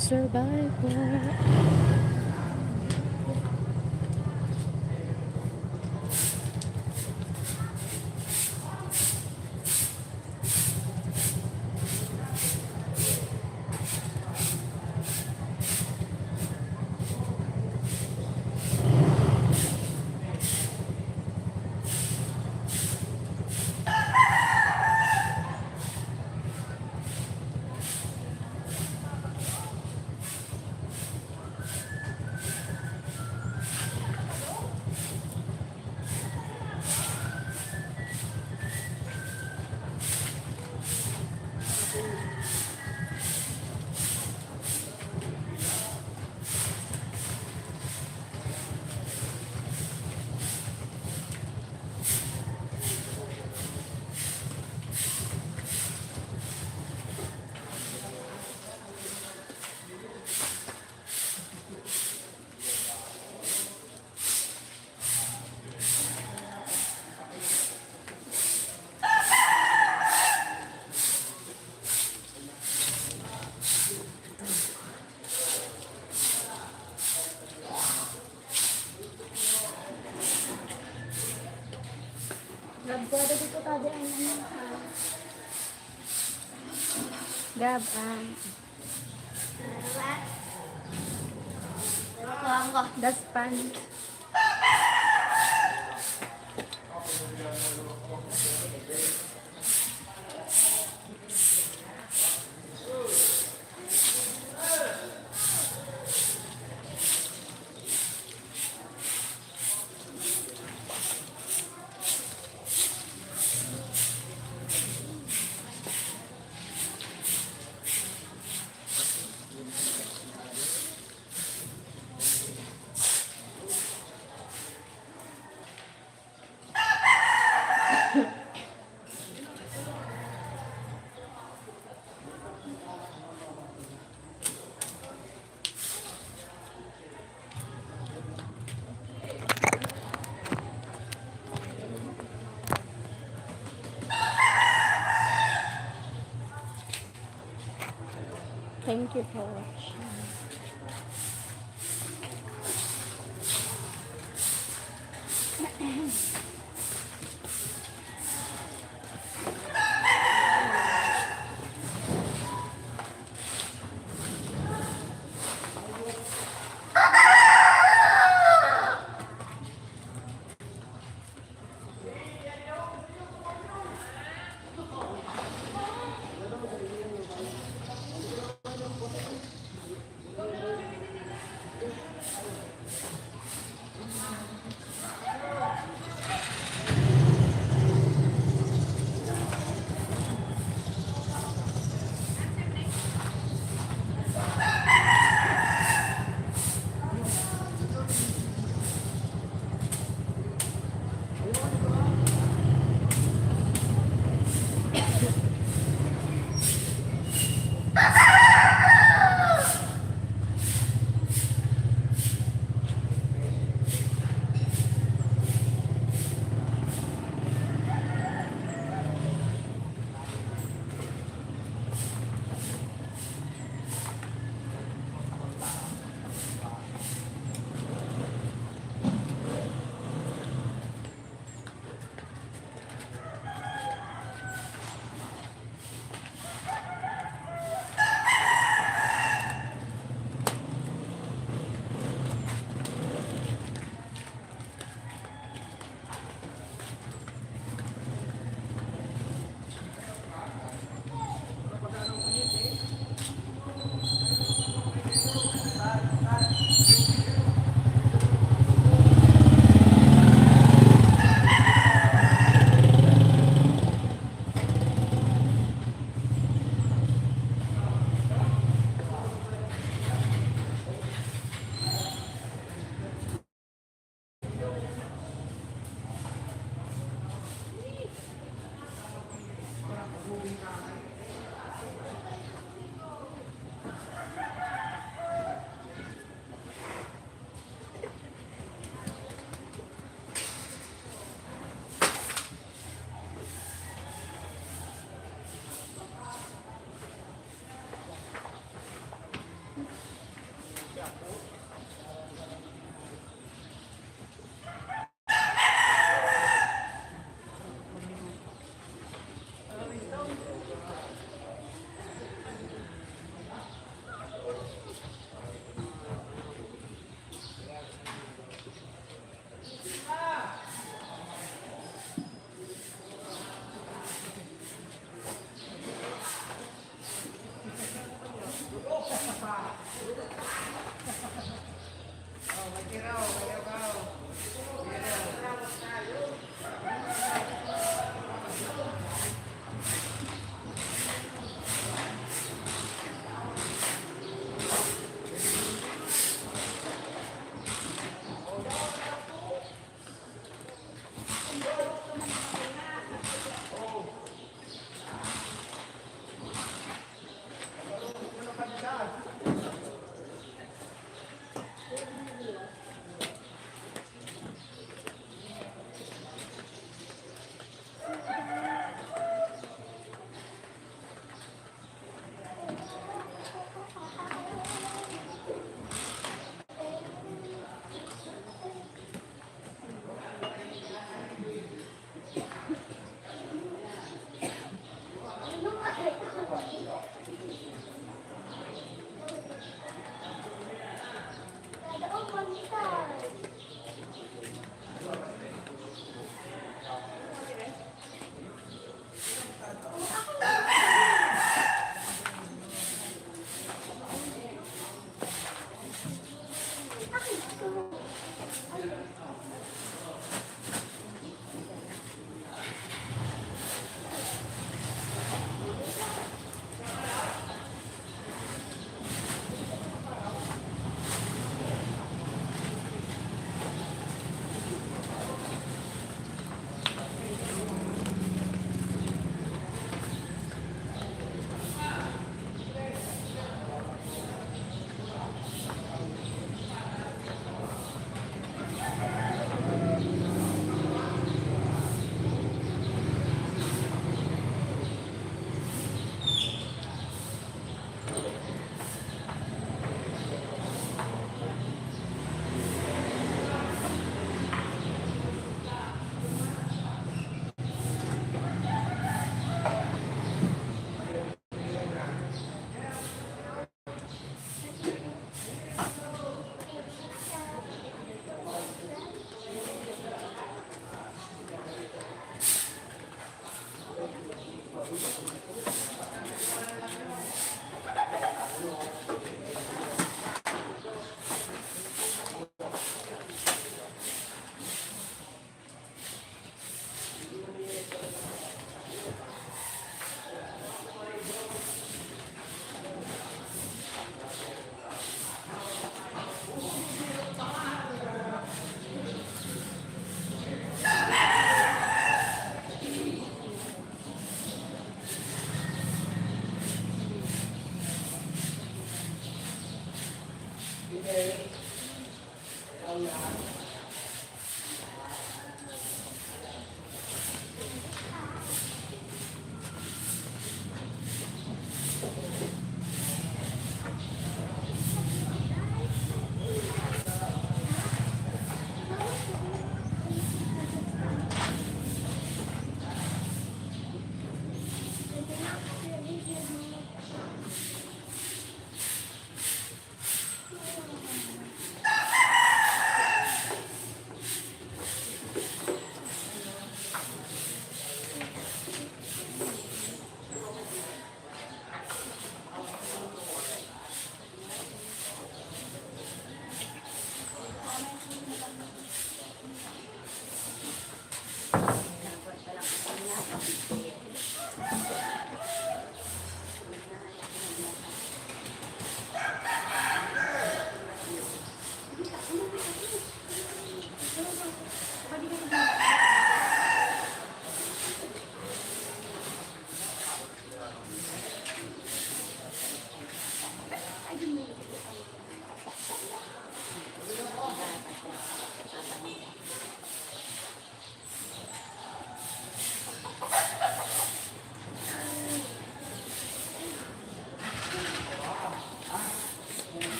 Survivor. Nagdada dito tayo ang Gaban. ano. Daspan. Thank you for watching.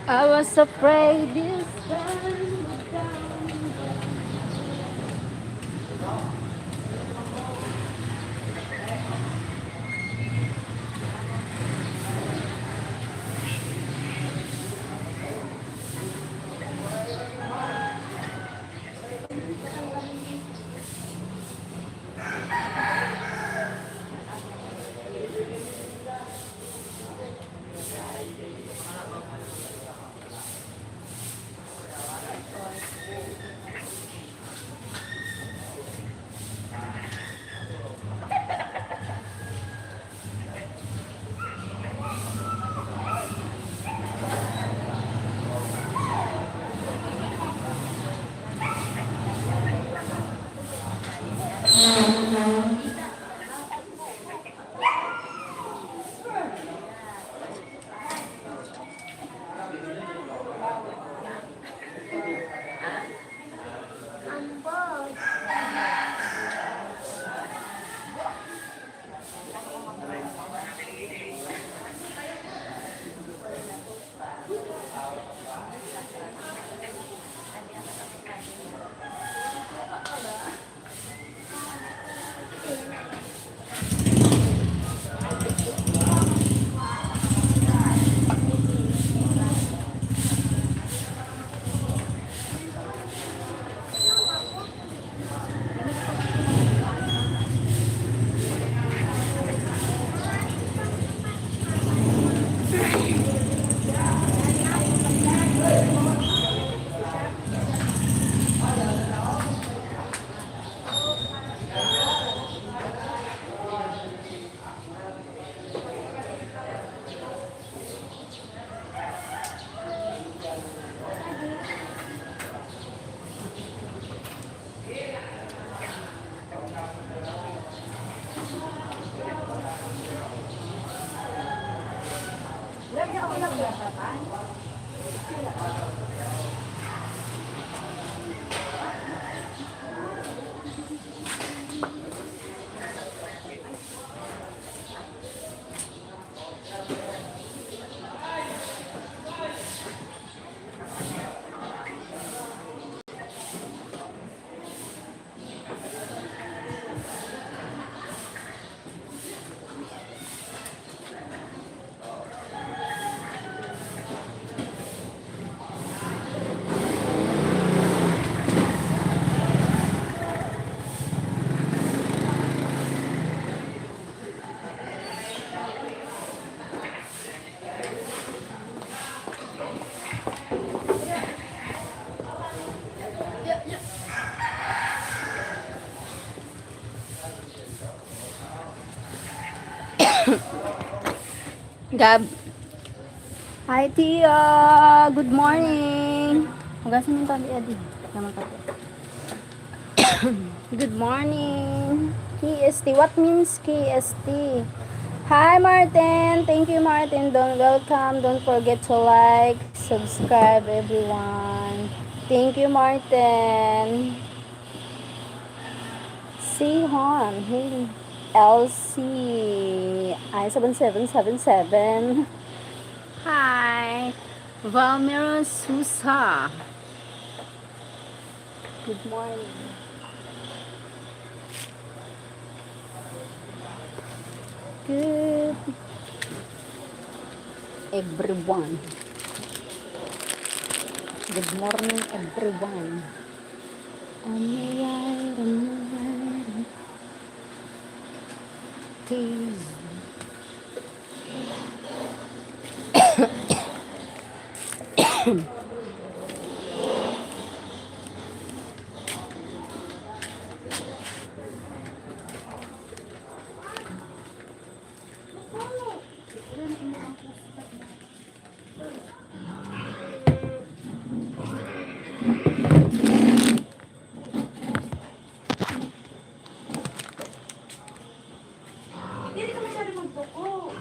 I was afraid this time. Gab. Hi, Tia. Good morning. Hugasan yung tabi, Adi. Naman kape. Good morning. KST. What means KST? Hi, Martin. Thank you, Martin. Welcome. Don't forget to like, subscribe, everyone. Thank you, Martin. Si Hon. Hey, LC. I7777. Hi, Valmira Sousa. Good morning. Good everyone. Good morning, everyone. I'm Hindi ka masyado magbuko.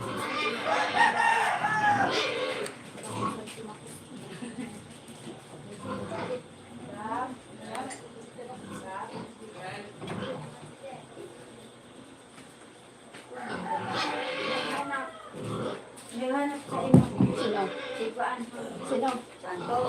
Naghanap sa ino. Sino? Sipaan. Sino? Santo.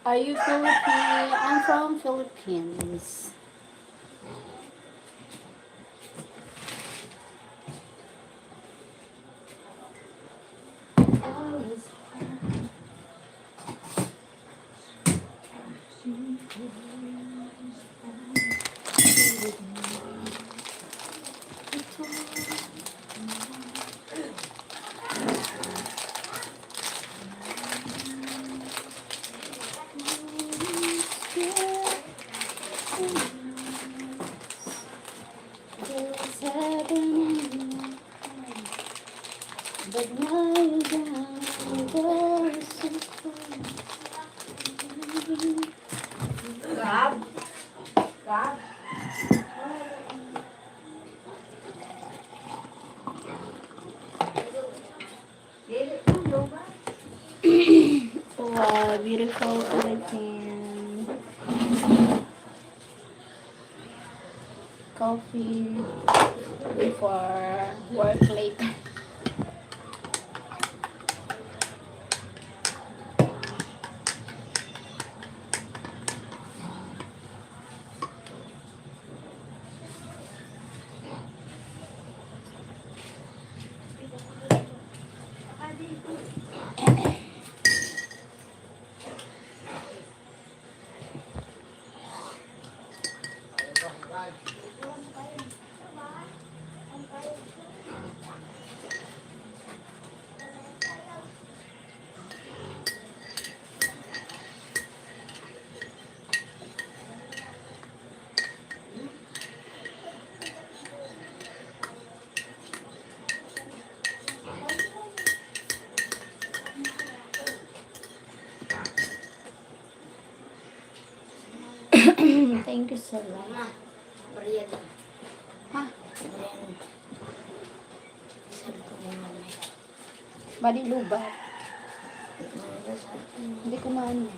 Are you Filipino? I'm from Philippines. What's happening? But now you're down, you're so far. Gab. Gab. Dili ko, loba. Wow, beautiful Philippines. Coffee before work later. Thank you so much. Mama, merienda. Ha? Merienda. Sabi ko mo mamaya. Bali luba. Merienda sabi ko. Hindi ko maano.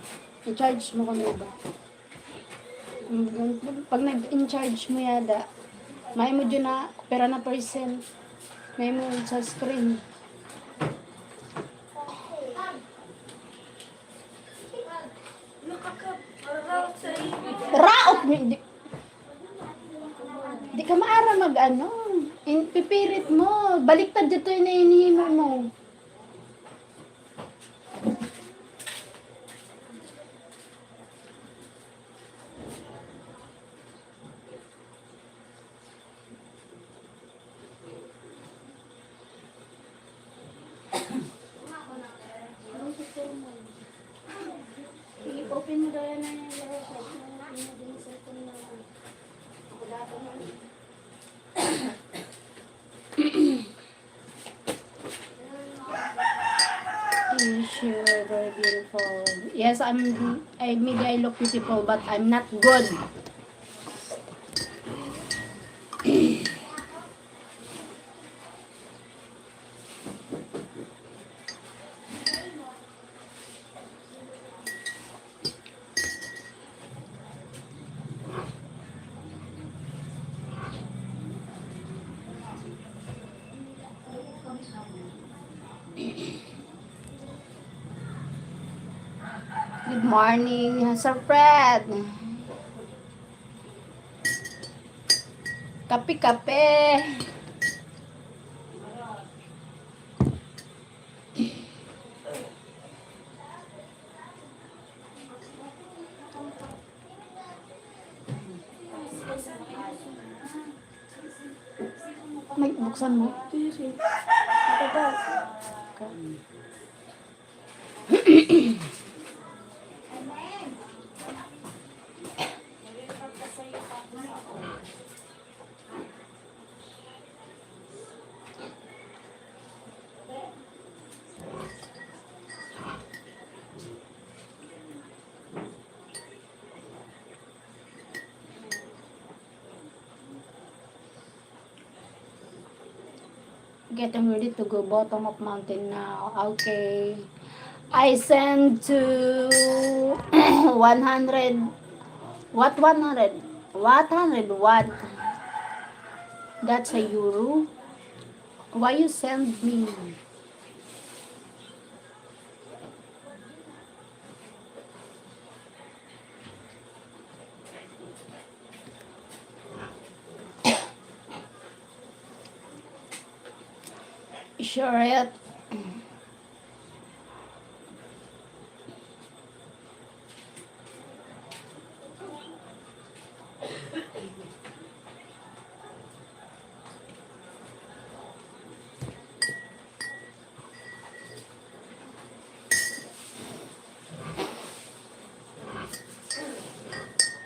I-charge mo kung luba. Pag nag-in-charge mo yada, may mo dyan na, pera na percent. May mo sa screen. Nakaka-araw sa iyo. Raot mo! Di ka maara mag ano. Pipirit mo. Baliktad dito yung nainihimo mo. I-open mo daw yan na yung You're very beautiful. Yes, maybe I look beautiful, but I'm not good. Good morning, Sir Fred. Kape-kape. May buksan mo. Getting ready to go bottom of mountain now. Okay. I send to 100. What 100? What 100 what? That's a euro. Why you send me? Sure it.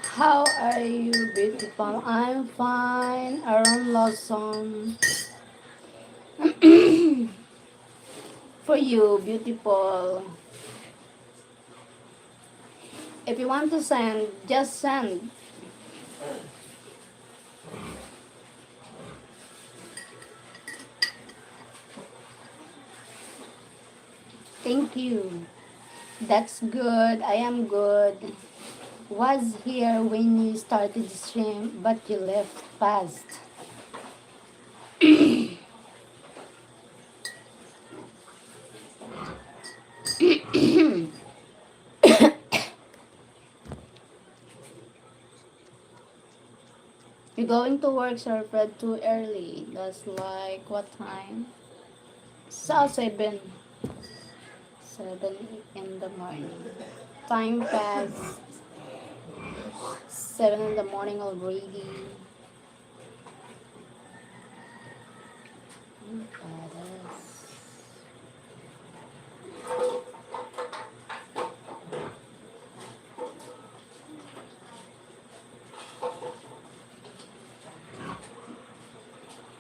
How are you, beautiful? I'm fine. Aaron Lawson. For you, beautiful. If you want to send, just send. Thank you. That's good. I am good. Was here when you started the stream, but you left fast. You're going to work, Sir Fred, too early. That's like what time? So 7 in the morning. Time passed. 7 in the morning already.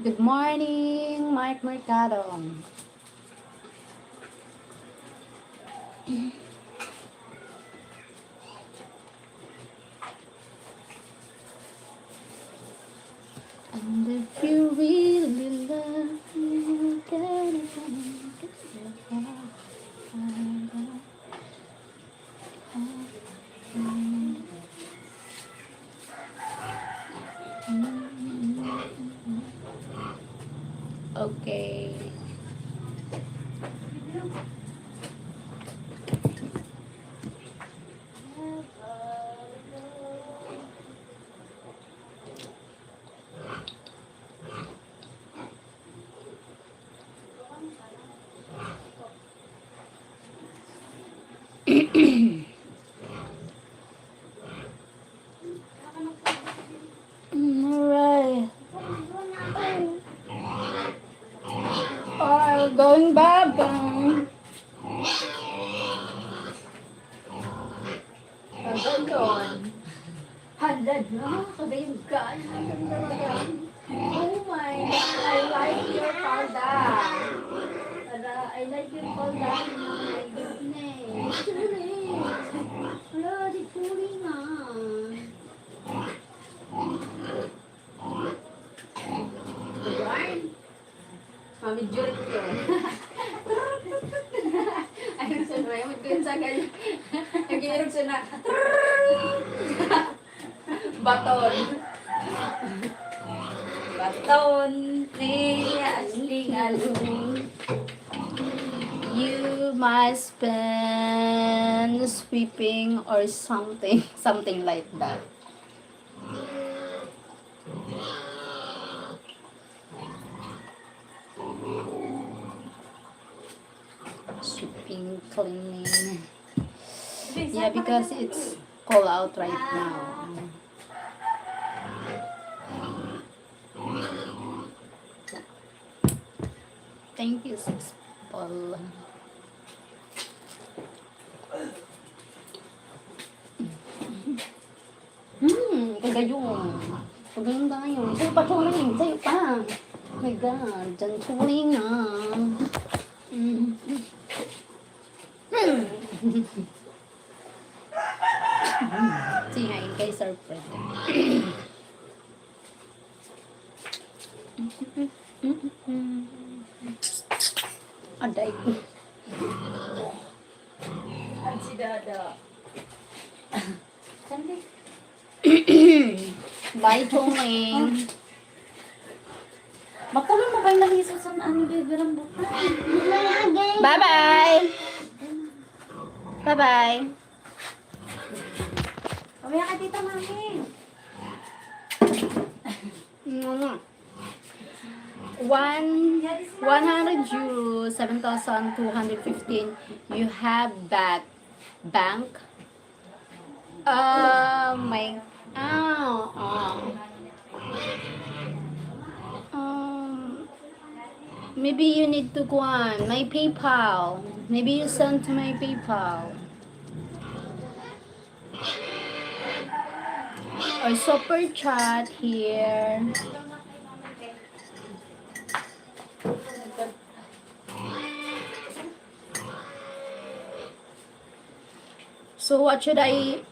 Good morning, Mike Mercado. And if you really love me, you gotta okay. Alright. Oh, going babang. Pagkagon. 100 na. Kabayugan. Oh my God. I like your palda. I like your palda. Oh my goodness. Turing. Wala, di turing na. Ayan. Mami Jurik yun. Ayun sa na. Ayun ko sa ganyan. Nag-iirog siya na. Baton. Baton. Ling-aling-aling. You must spend sweeping or something. Something like that. Sweeping, cleaning. Yeah, because it's cold out right now. Thank you, Sis Paul. Kagayong. Kagayong tayo. Sa'yo pa, tuling. Sa'yo pa. Oh my God. Diyan tuling na. Singain kay Sir Fred. Aday ko. At si Dada. Sandi. Bye, Tuling. Makulong mo ba yung nahiso sa ano bibirang buka? Bye-bye. Bye-bye. Pamaya ka tita mami. One 100 euro, 7,215. You have that bank. My maybe you need to go on my PayPal. Maybe you send to my PayPal. Or super chat here. So what should I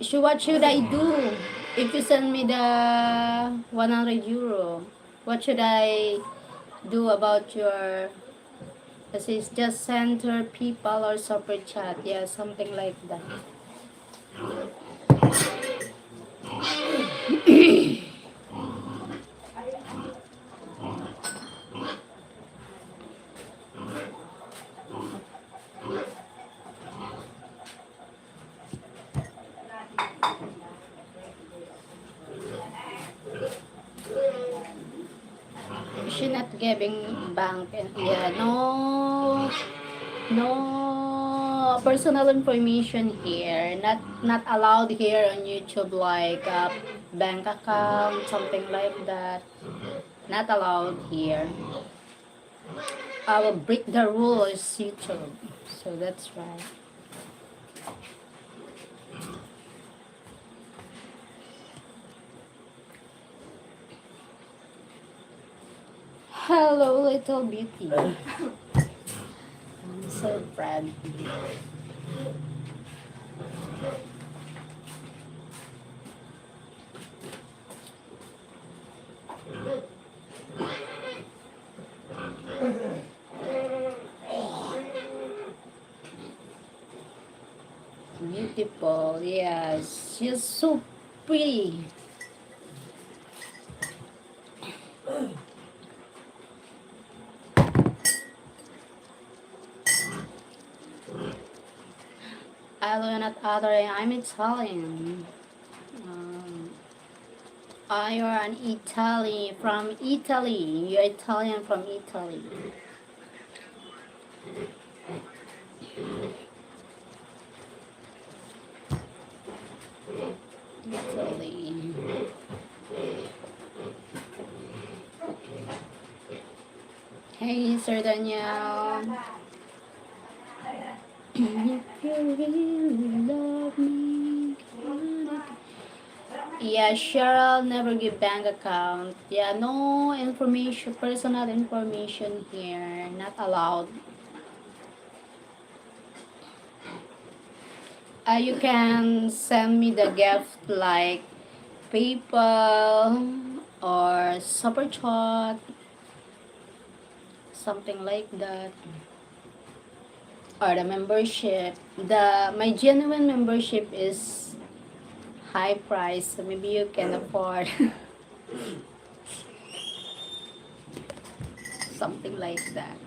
do if you send me the 100 euro? What should I do about your just send her people or super chat? Yeah, something like that. She not giving bank and yeah, no personal information here, not allowed here on YouTube, like bank account, something like that, not allowed here. I will break the rules, YouTube, so that's right. Hello, little beauty. I'm so proud. beautiful. Yes, she's so pretty. I do not other. I'm Italian. Um, you're an Italy from Italy. You're Italian from Italy. Italy. Hey, Sir Daniel. If you really love me. Yeah, Cheryl never give bank account. Yeah, no information, personal information here. Not allowed. You can send me the gift like PayPal or Super Chat, something like that. Or the membership. My genuine membership is high price, so maybe you can afford something like that.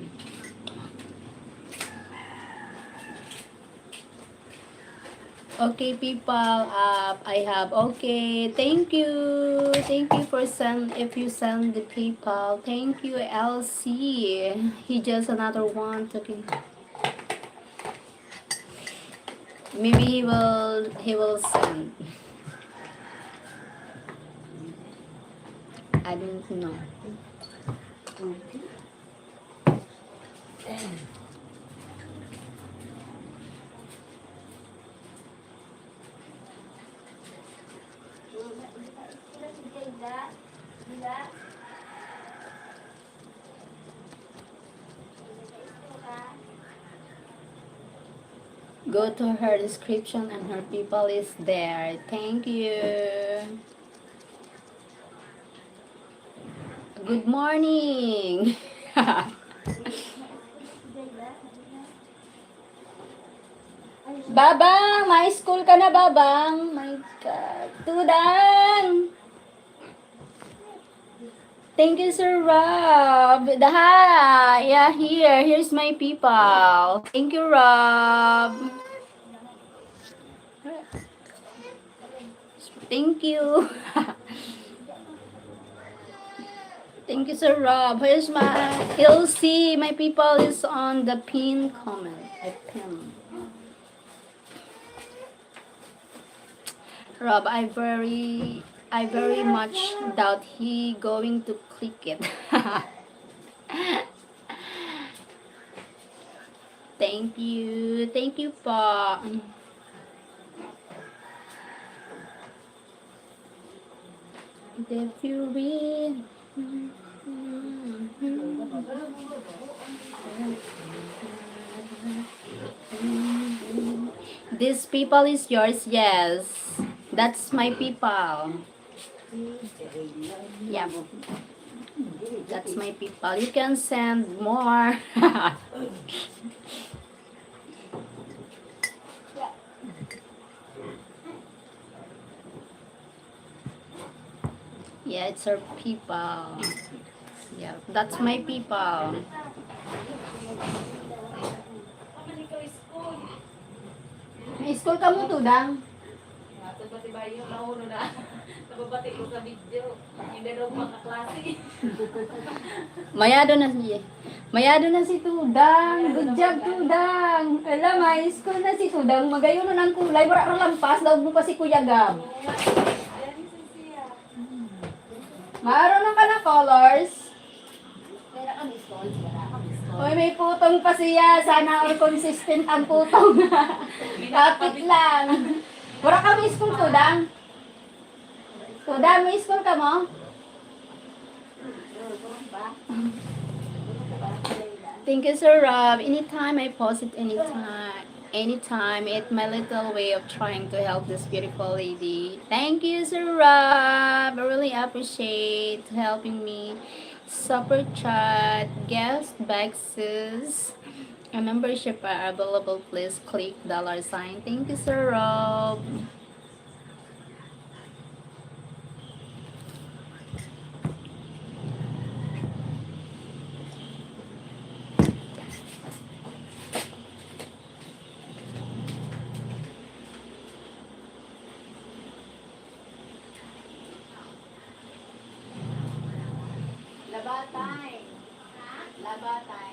Okay, people, I have, okay, thank you for send, if you send the PayPal, thank you, LC, he just another one, okay, maybe he will send, I don't know. Go to her description and her people is there. Thank you. Good morning. Babang, may school ka na, Babang. My God. Tudang. Thank you, Sir Rob. Hi. Yeah, here's my people. Thank you, Rob. Thank you. Thank you, Sir Rob. Here's my LC. My people is on the pin comment. I pin. Rob, I very much doubt he going to click it. Thank you po. If you read. This people is yours, yes. That's my people. Yeah, that's my people. You can send more. Yeah, it's our people. Yeah, that's my people. May school ka mo, Tudang? Pati ba yung nauno na? Nababati ko sa video. Hindi daw makaklase. Mayado na siya. Mayado na si Tudang. Good job, Tudang. Alam, may school na si Tudang. Magayon na ng kulay. Wala kang lampas. Daog mo pa si Kuya Gab. Maaro na ka na colors. Uy, may putong pa siya. Sana all consistent ang putong. Kapit lang. Wala ka may school, Tudang? Tudang, may school ka mo? Thank you, Sir Rob. Anytime I post it, anytime. It's my little way of trying to help this beautiful lady. Thank you, Sir Rob. I really appreciate helping me. Super chat, guest boxes. A membership are available. Please click $sign. Thank you, Sir Rob. Labatay. Labatay.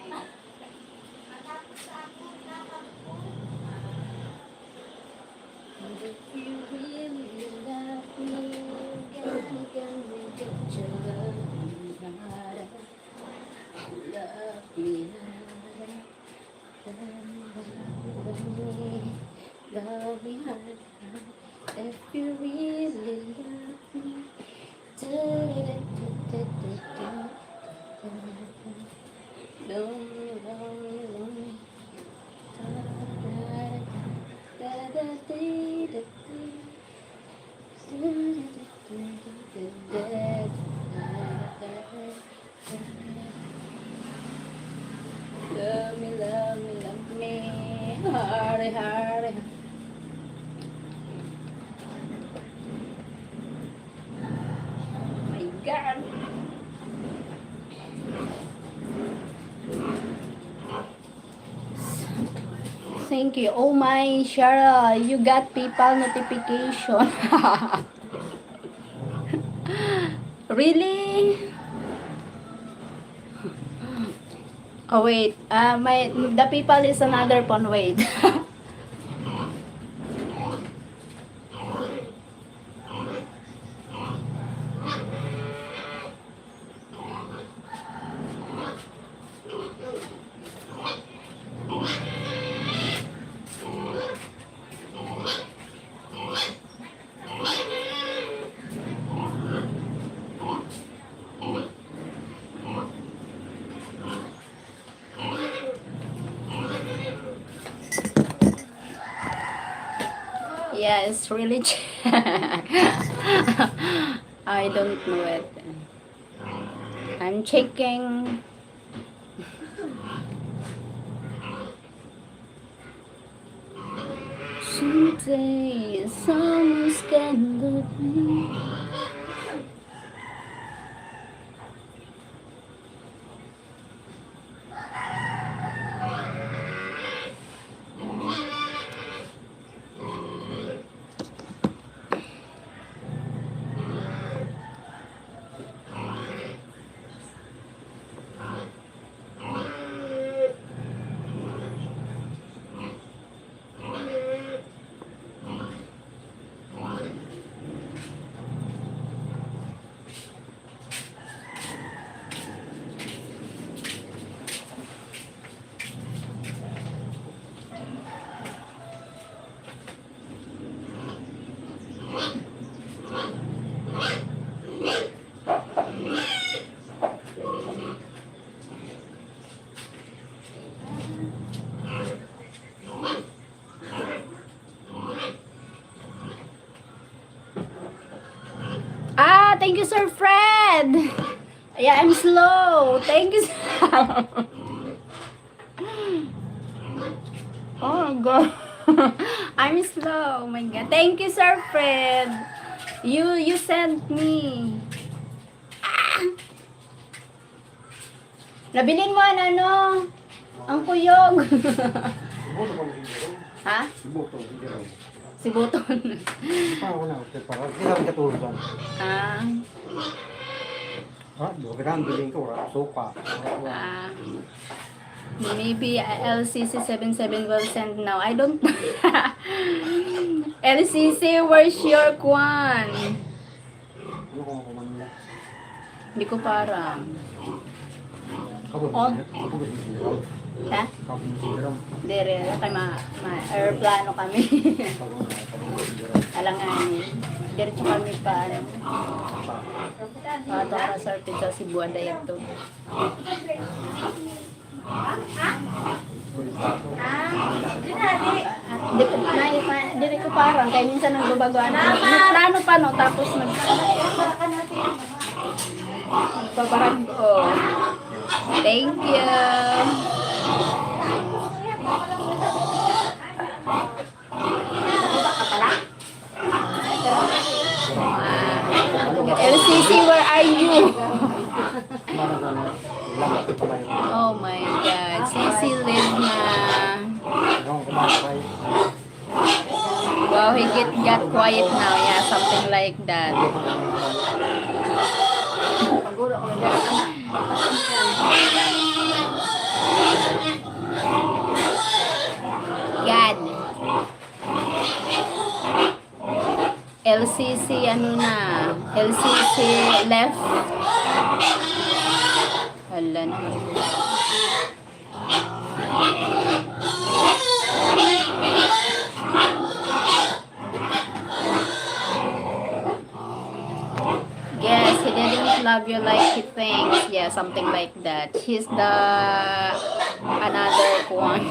If you really love me, can we get your love me harder? Love me harder. Love me harder. If you really love me. Love me, love me, love me, harder, harder. My God. Thank you. Oh my, Sheryl, you got PayPal notification. Really? Oh wait, the PayPal is another phone. Wait. Yeah, it's really. I don't know it. I'm checking. Someday someone's gonna love me. Ah, thank you, Sir Fred. Yeah, I'm slow. Thank you. Oh God. I'm slow. Oh my God. Thank you, Sir Fred. You sent me. Ah! Nabilin mo ang ano? Ang kuyog. Ha? Si Buton. Ah. Maybe LCC 77 will send now. I don't know. LCC, where's your kwan? Hindi ko parang. On? Ha? Dire, kay aeroplano kami. Alanganin. Diretso kami pa, ano. Ito ka sa pizza si Buwan Dayak to. Hindi ko parang, kaya minsan nagbabagoan. Plano pa, no? Tapos nagpaparang ko. Thank you. Sissy, where are you? Lambat ko ba yun? Oh my God. Sissy live na. Ewan ko ba kay Wow, he got quiet now. Yeah, something like that. God. LCC ano na? LCC left. Hala na. Yes, he didn't love you like he thinks. Yeah, something like that. He's the another one.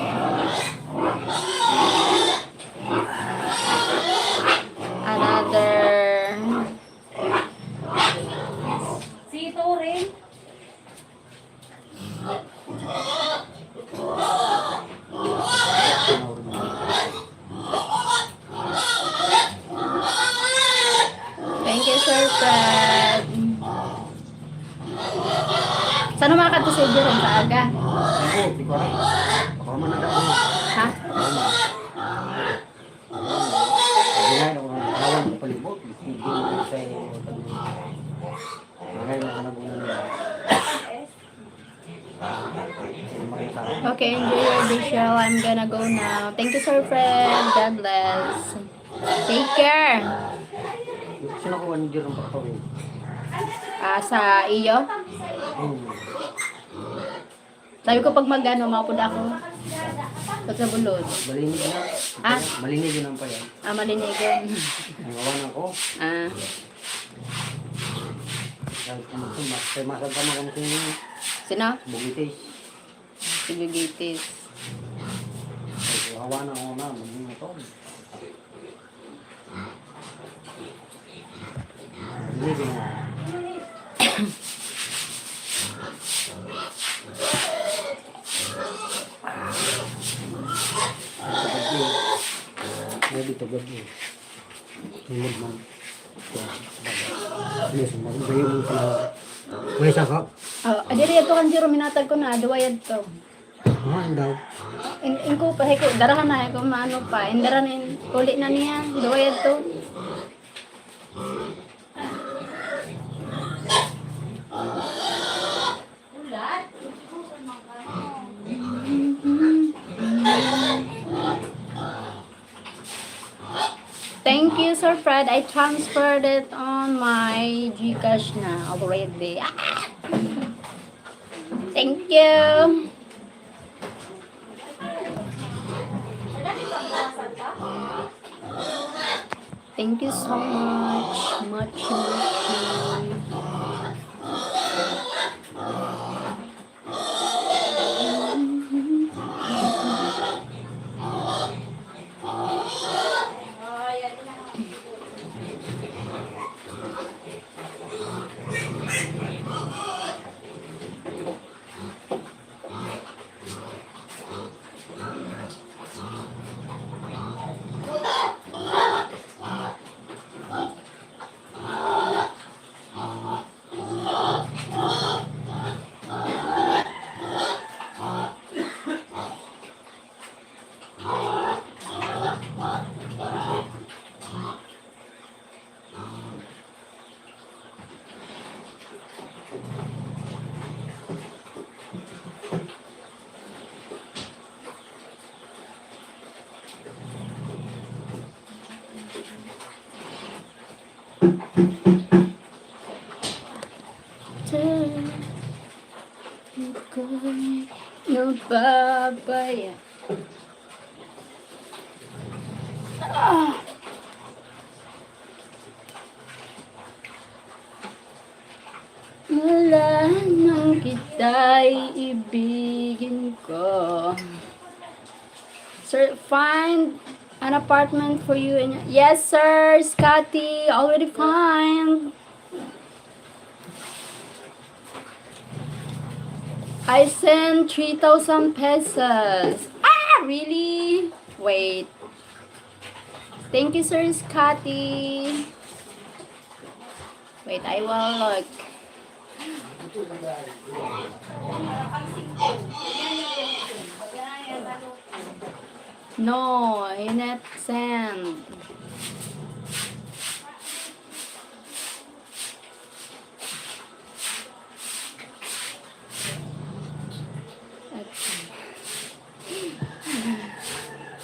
Another. Si Torin. Thank you, Sir Fred. Saan umakat to si Jerome sa aga? Oo, di ko alam. Baka man nagdaan. Ha? Ngayon ako nagkawan ko palibot. Hindi ko sa ngayon ako naguna nila. Okay, enjoy your visual. I'm gonna go now. Thank you, Sir Fred. God bless. Take care. Sino ko ang Jerome Pagpawin? Sa iyo? Sabi ko pag magano, mapud ako. Pag sa bulod. Malinig na. Ah? Malinig yun ang payan. Malinigan. Ang awan ako. Dahil kumakas. Kaya masag ka mga kung Sino? bugitis. Si Bigitis. Kaya awan ako na. Maging ito. Malinig na. Maybe to gabi. Tumod man. Yes, magbayo mo sa may saka. Adiri ito kan Jerome, minatag ko na. Duwayad to. Daw. In ko pa, ko, darahan na, kung maano pa. Indaran in, uli na niya. Duwayad to. Ulat. Thank you, Sir Fred. I transferred it on my Gcash na already. Thank you. Thank you so much. Much. No babaya. Wala nang kita'y ibigin ko. Sir, find an apartment for you. Yes, sir, Scotty, already find. I sent 3,000 pesos. Really? Wait. Thank you, Sir Scotty. Wait, I will look. No, you not send.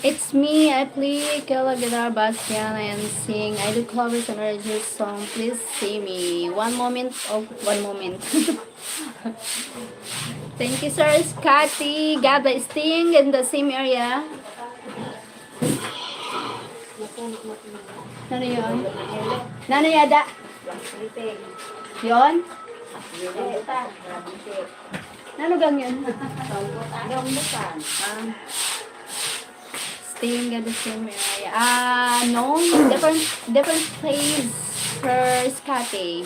It's me. I play Kela guitar, Bastian, and sing. I do covers and original song. Please see me. One moment. Oh, one moment. Thank you, sir. Scotty. God bless. Staying in the same area. Ano yun? Nano yada? Yun? Nano gang yun? Staying in the same area. No. Different place for Scotty.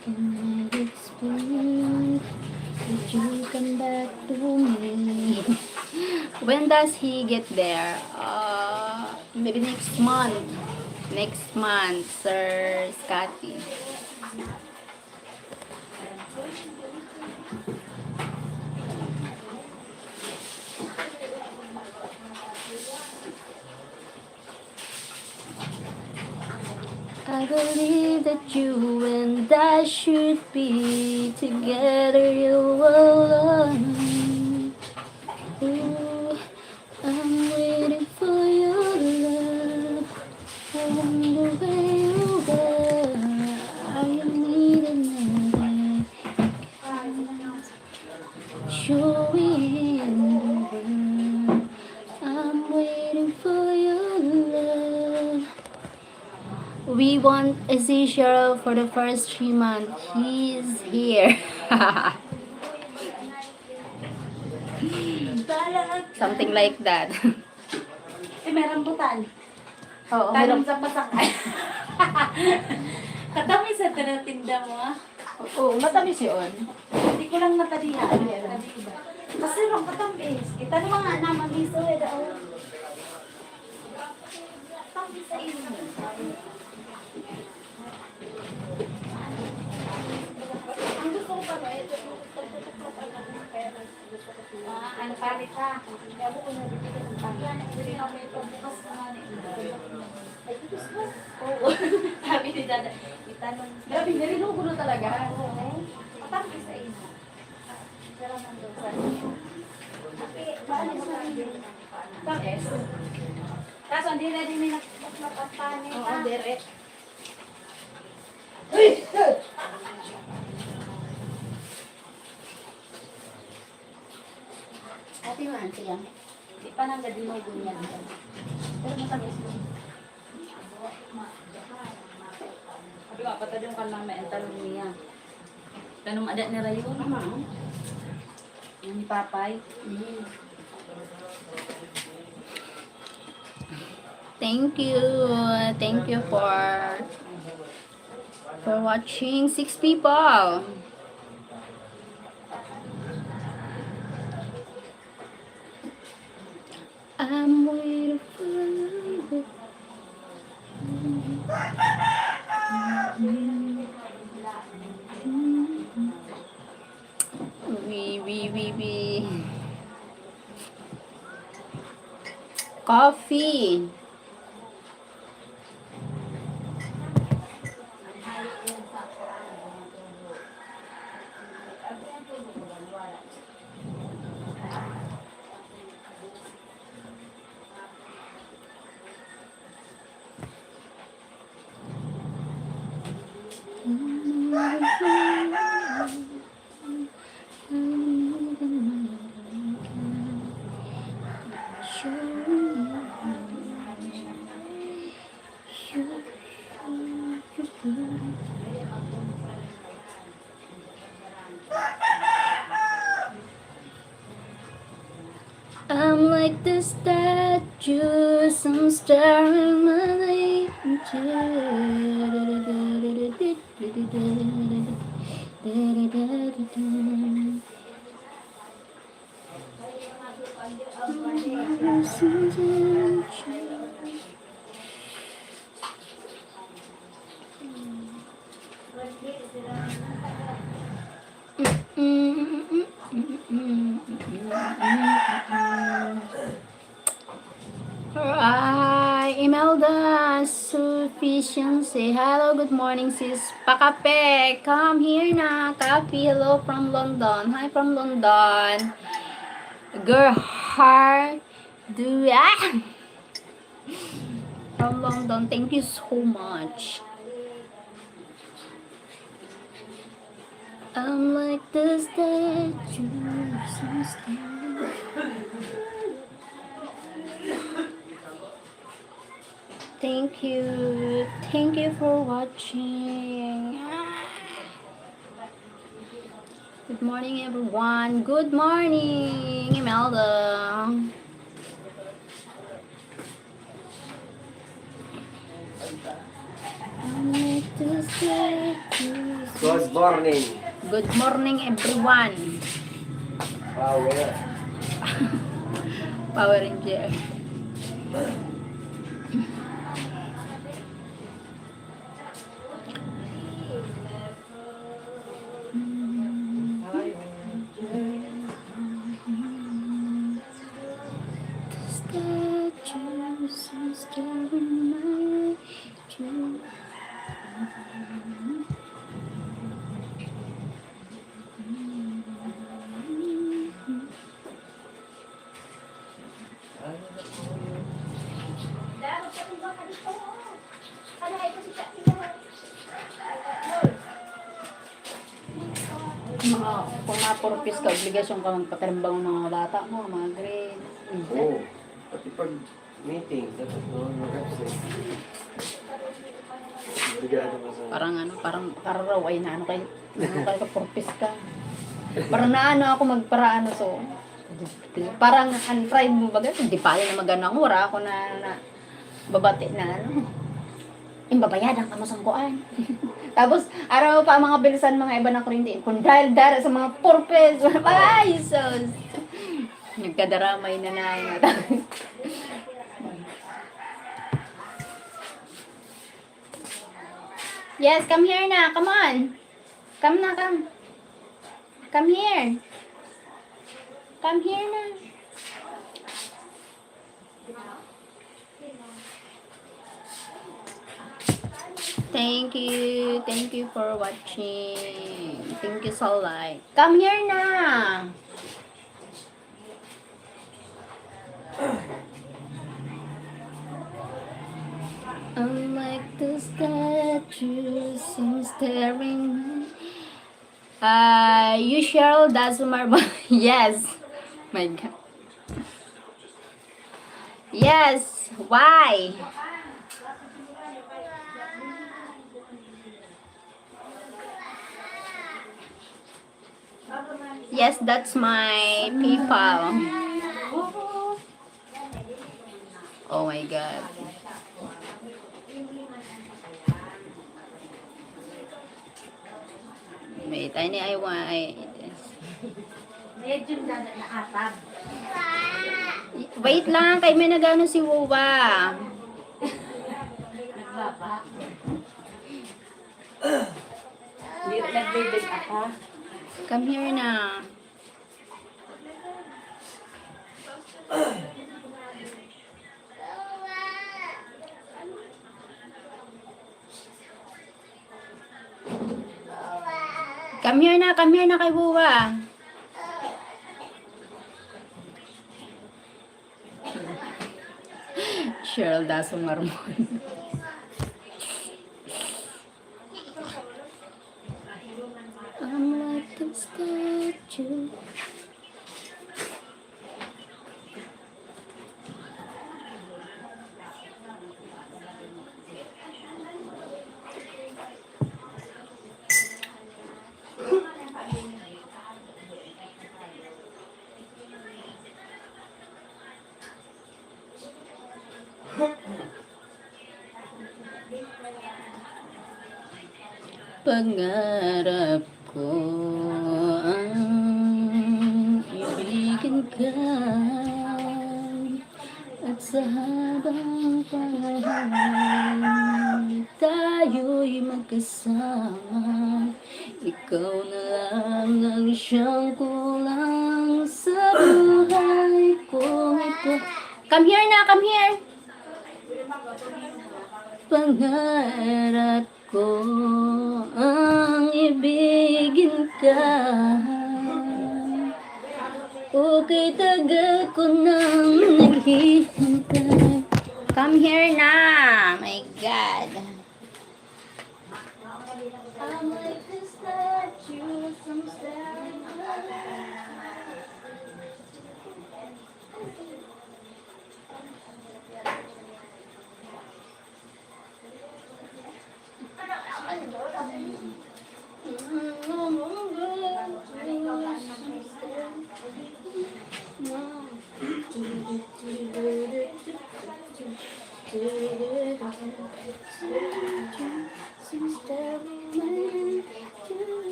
Can I explain? Did you come back to me? When does he get there? Maybe next month. Next month, Sir Scotty. I believe that you and I should be together, you alone. Ooh, I'm waiting for your love. On the way over, I need another. Showing the world, I'm waiting for your love. We want to see Sheryl for the first 3 months. He's here. Something like that. May rambutan. Oo, Tanong sa pasakay. Katamis sa tinatinda mo ah. Oo, matamis yun. Hindi ko lang natalihan. Kasi lang katamis. Kita naman nga naman miso eh daw. Tamis sa inyo. Ang gusto ko pa ba ito? Ano palit ha? Kaya ko kung nabibigyan ng pagyan. Hindi na may pagbukas naman eh. Ay, gusto. Oo. Sabi ni Dada, itanong. Grabe, narinugulo talaga. Oo. Matamis sa inyo. Pero nandun sa inyo. Paano mo sabi? Tamis? Kaso hindi na din may nagpapapanin Oo, ha? direct. Ate mo, auntie yan. Di pa nang gadinugo niya. Pero matamis mo. Sabi ko, patadong ka lang may antalong niya. Tanong adat ni Rayo. Yung ni Papay. Thank you. Thank you for watching 6 people. I'm waiting for you. We. Coffee. Just some staring money. Hi, Imelda Sufficiency. Hello, good morning, sis. Pakape, come here na. Copy, hello from London. Hi from London. Girl, how do ya? From London, thank you so much. I'm like the statue. Thank you. Thank you for watching. Good morning, everyone. Good morning, Imelda. I'm like the statue. Good morning. Good morning, everyone. Power. Power Ranger. Kung na-purpose ka, obligasyon ka magpatarimbang ng mga bata mo, mga grade. Oo. Pati pag meeting, dapat mo mag-absent. Bigado mo sa... Parang raw ay na ano kayo purpose ka. Parang naano ako magparaano so. Parang untried mo baga, hindi pa rin na magandang ura ako na babati na ano. Imbabayadan ka mo sangkuan. Tapos, araw pa mga bilisan mga iba na kurinti. Kung dahil dara sa mga purpose, ay, sus. Nagkadaramay na na. Yes, come here na. Come on. Come na, come. Come here. Come here na. Thank you. Thank you for watching. Thank you so much. Come here na. I'm like the statue staring. You Cheryl Dasumar. Yes. My God. Yes. Why? Yes, that's my PayPal. Oh my God. Wait, I want. Medyo na atab. Wait lang, kay may nagano si Wuwa. Nagbaba. Nagbibig ako. Come here na. Come here na kay Wuwa. Cheryl Dasumar. I'm like a statue. Pangarap ko ang ibigin ka at sa habang panahon tayo'y magkasama. Ikaw na lang ang siyang kulang sa buhay ko. Come here na, come here! Pangarap ko ang ibigin ka. Okay, tagal ko nang naghihintay. Come here na! My God! I'm like the statue, some staring.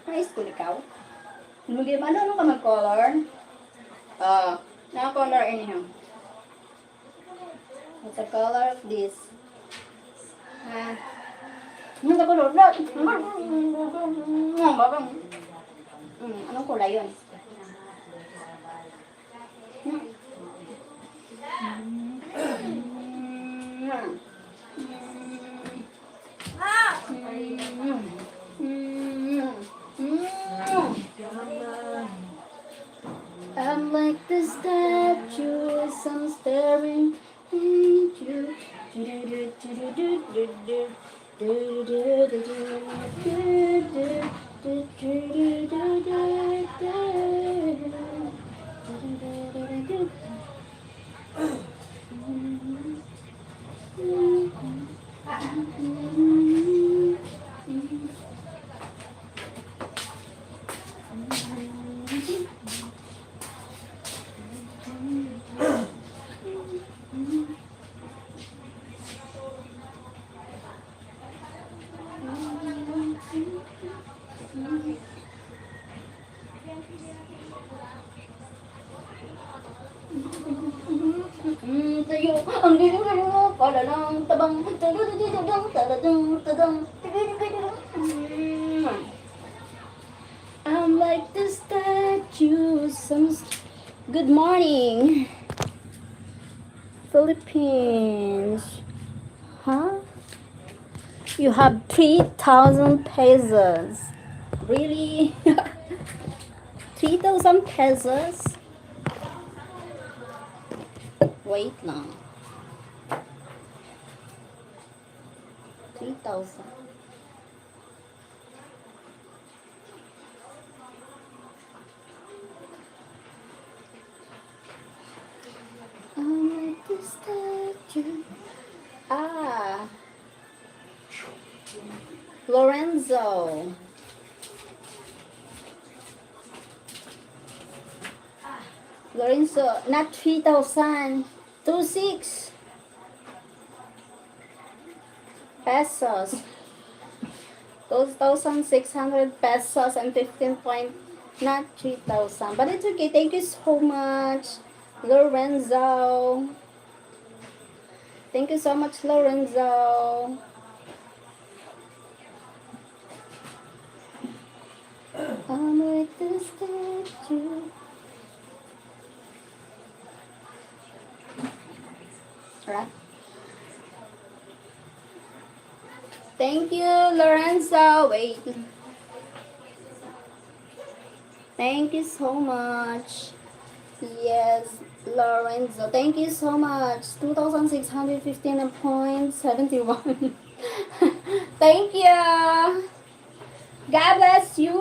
Nice ko ikaw. Hindi ba ano ka mag-color? Na-color anyhow. What's the color of this? Ano ka color? Anong kulay yun? I'm like the statue, some staring into tayo, ang galing mo, para lang tabang, I'm like the statue, good morning, Philippines, huh? You have 3,000 pesos, really? 3,000 pesos? Wait lang. 3,000. I'm like the statue. Lorenzo. Lorenzo, not 3,000. 26 pesos. 2,600 pesos and 15 point, not 3,000. But it's okay. Thank you so much, Lorenzo. Thank you so much, Lorenzo. I'm with the statue. Right. Thank you, Lorenzo. Wait. Thank you so much. Yes, Lorenzo. Thank you so much. 2,615.71. Thank you. God bless you.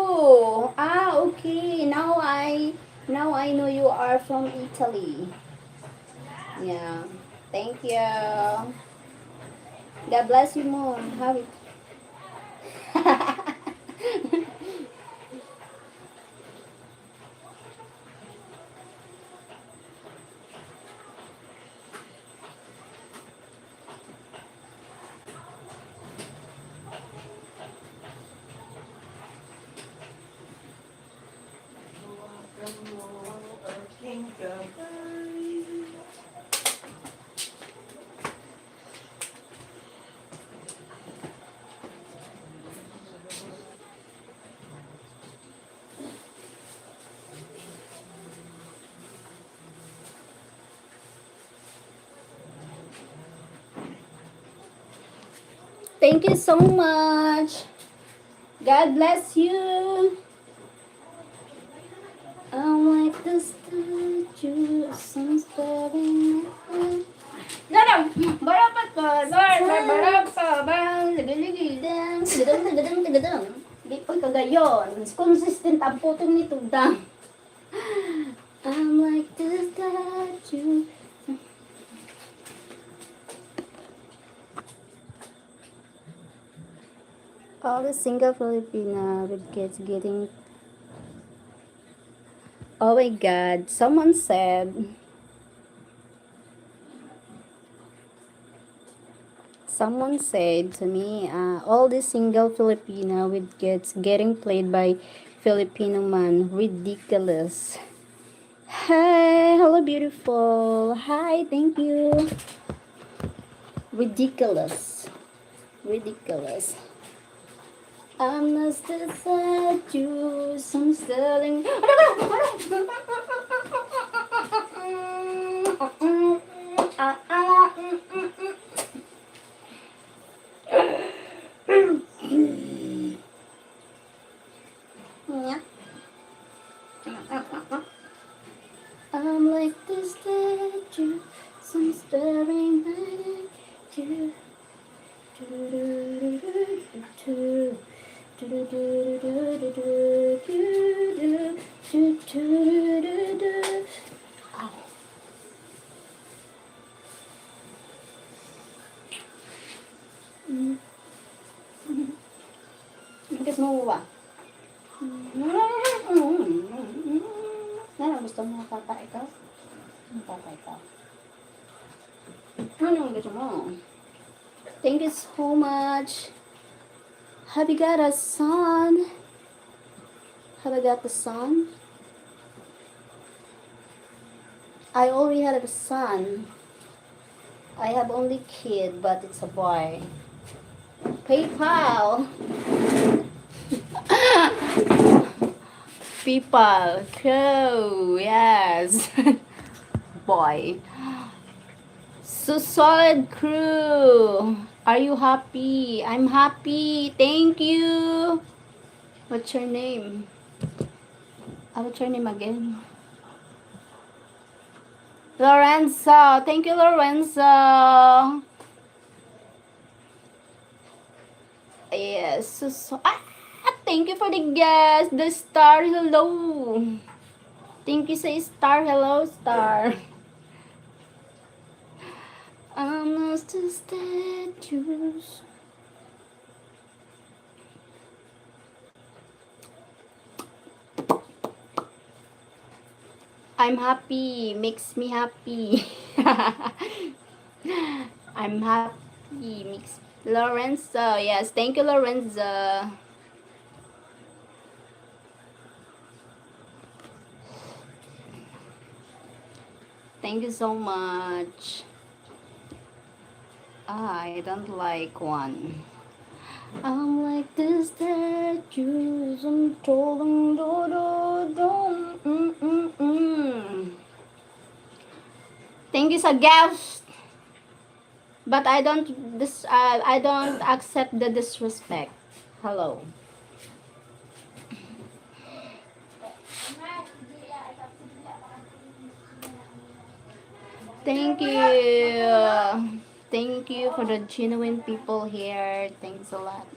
Okay. Now I know you are from Italy. Yeah. Thank you. God bless you, Mom. Have it. Thank you so much. God bless you. I'm like the statue, some staring. No, no. Barapat ko. Barapat ko. Ligiligidang. Tigadang, tigadang, tigadang. Di ko'y kagayon. Consistent ang putong nito dang. I'm like the statue. All the single Filipina with kids getting. Oh my God! Someone said. Someone said to me, all the single Filipina with kids getting played by Filipino man, ridiculous. Hi, hello beautiful. Hi, thank you. Ridiculous. Ridiculous. I'm not the statue, some sterling. I'm like the statue, some staring at you. Bigas mo ba? Ano gusto mo tata ikaw? Tata ikaw. Ano gusto mo? Thank you so much. Have you got a son? Have I got the son? I already had a son. I have only kid, but it's a boy. PayPal. People. Cool. Yes. Boy. So solid crew. Are you happy? I'm happy. Thank you. What's your name? What's your name again? Lorenzo. Thank you, Lorenzo. Yes. Thank you for the guest. The star. Hello. Thank you, say star. Hello, star. I'm lost to statues. I'm happy. Makes me happy. I'm happy. Makes Lorenzo. Yes, thank you, Lorenzo. Thank you so much. I don't like one. I'm like the statues. I'm told Thank you sa guest. But I don't accept the disrespect. Hello. Thank you. Thank you for the genuine people here. Thanks a lot.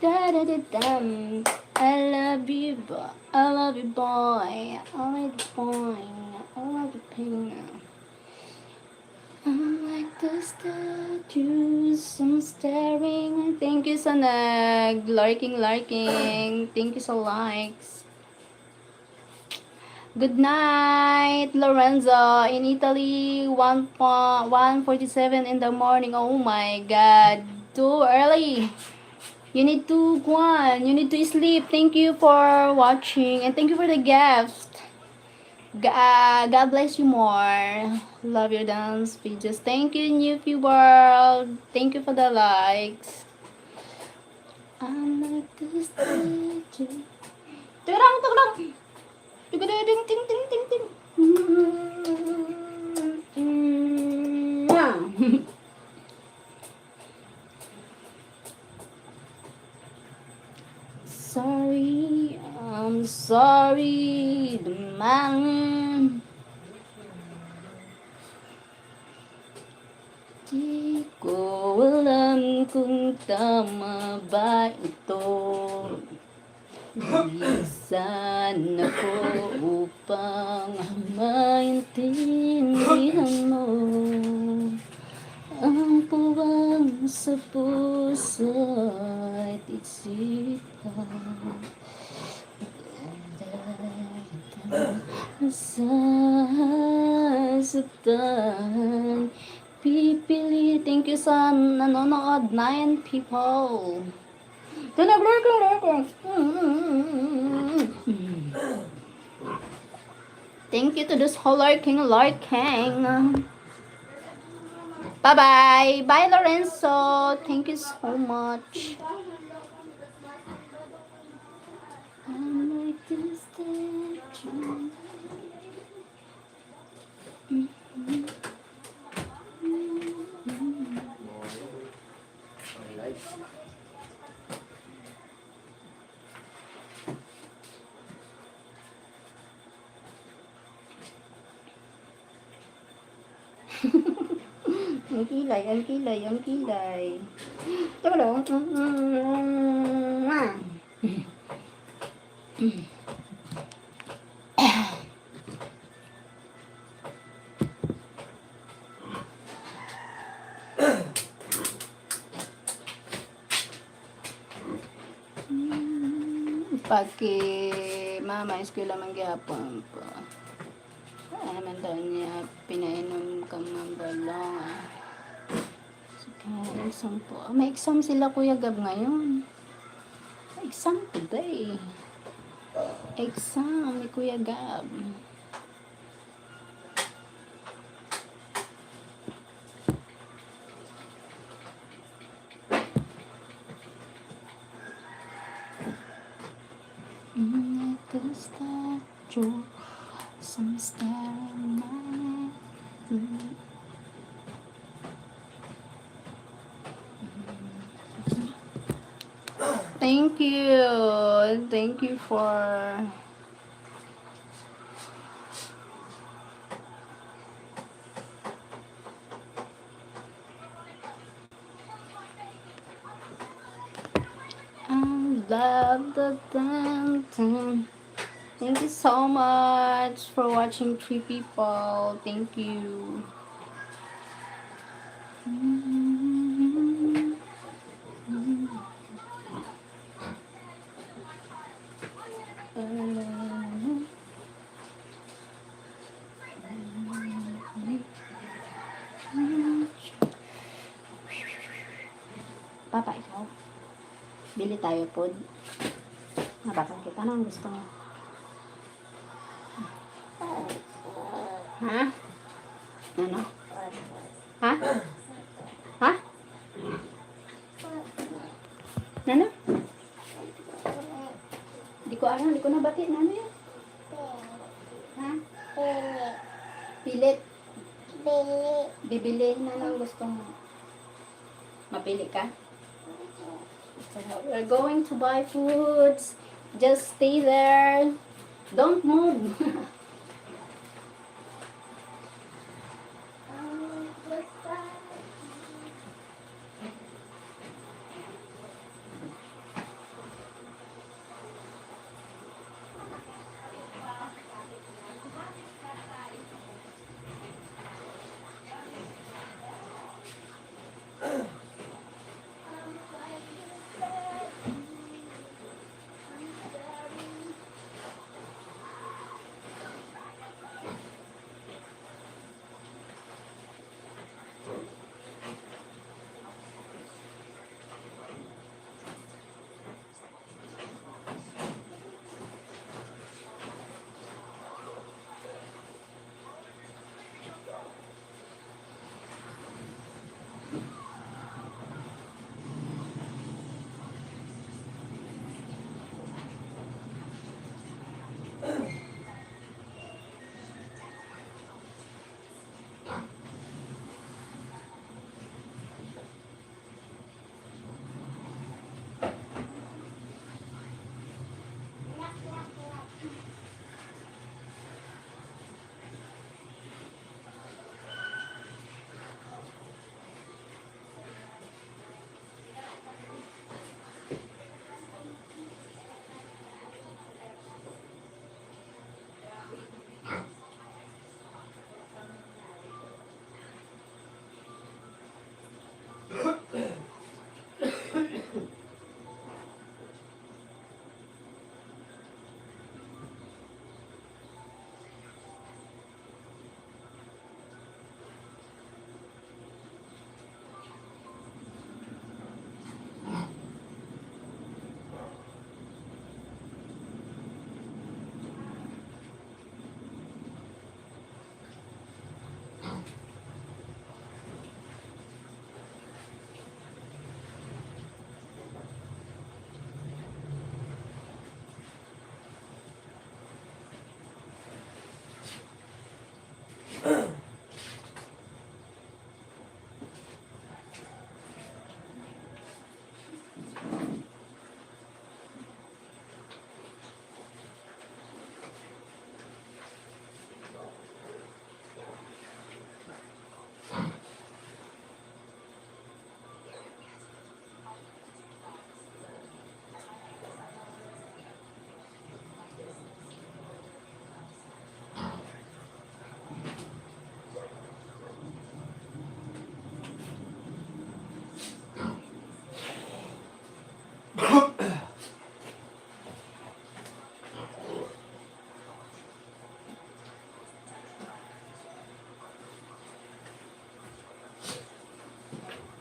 Da-da-da-dum. I love you, boy. I love you, boy. I love you, boy. I love you, pink. I'm like the statues, I'm staring. Thank you sa larking. Thank you sa likes. Good night, Lorenzo. In Italy, 1:47 in the morning. Oh my God, too early. You need to go on. You need to sleep. Thank you for watching and thank you for the gift. God bless you more. Love your dance pages. Thank you, Newfie World. Thank you for the likes. I'm like this statue. Turang. Ting ting ting ting ting. Sorry, I'm sorry, the man. Di ko alam kung tama ba ito. Bilisan ako upang maintindihan mo ang puwang sa puso at isipan. Nasasaktan. Pipili. Thank you sa nanonood. 9 people. Thank you to this whole lurking. Bye-bye. Bye, Lorenzo. Thank you so much. I'm like this statue. Ang kilay. Teka lang. Pagki mama eskwela man gyapon po. Ay man daw niya pinainom ka ng balong. May exam po. May exam sila Kuya Gab ngayon. Exam today. Exam ni Kuya Gab. Like a statue, some staring at me. Thank you for love the dancing. Thank you so much for watching 3 people. Thank you. Papa, ikaw. Bili tayo po. Nabasang kita na ang gusto mo. Ha? Ano? Ha? Ha? Ano? Di ko alam, di ko nabati. Ano yan? Ha? Pilit. Bibili na lang gusto mo. Mapili ka? We're going to buy foods. Just stay there. Don't move.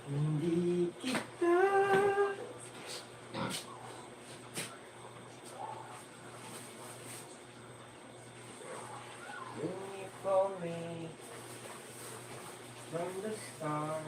Hindi kita. You call me from the start.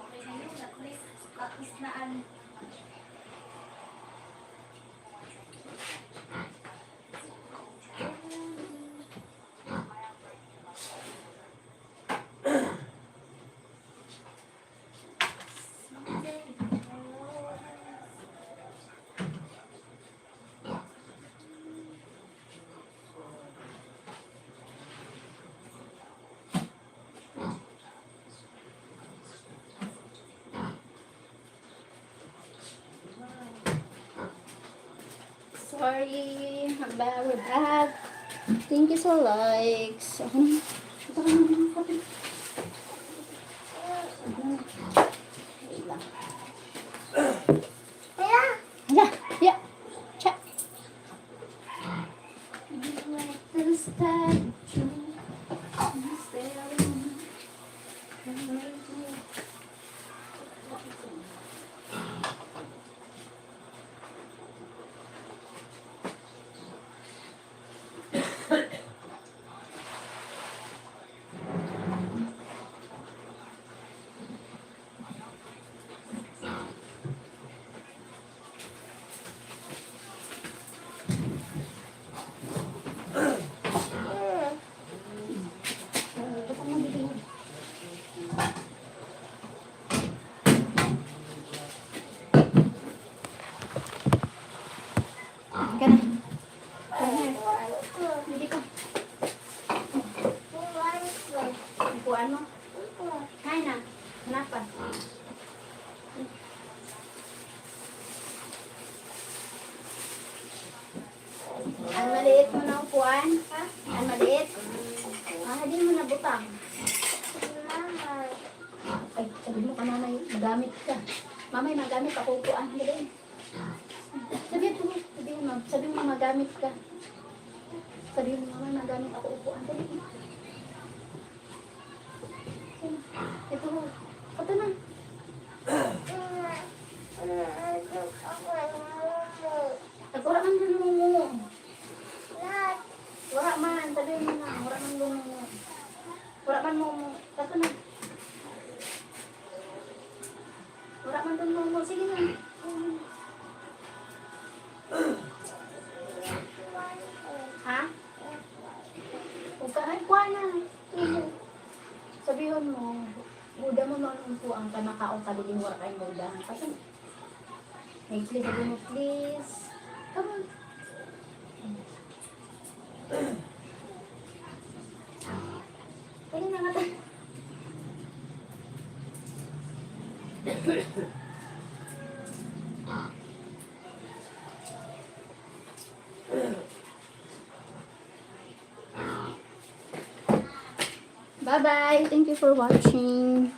Okay na yun, at least na ano. Sorry, I'm back. We're back. Thank you for likes. Ito ka naman kape. Wait lang. Hala, yeah. Check. Ka na. Hindi ka. Upuan mo. Kain na. Hanapan. Ang maliit mo na upuan. Ha? Ang maliit. Hindi mo na butang. Ay, sabi mo ka mamay, magamit ka. Mamay, magamit ako upuan. Hindi. Sabi mo magamit ka. Sabi mo mamay, magamit ako upuan. Dali. Ito. Ito na. ngayon mo, muda mo noon po ang kanakaong kadiling warakay muda. Kasi, please, sabi mo, please. Come on. Pwede na nga tayo. Bye-bye. Thank you for watching.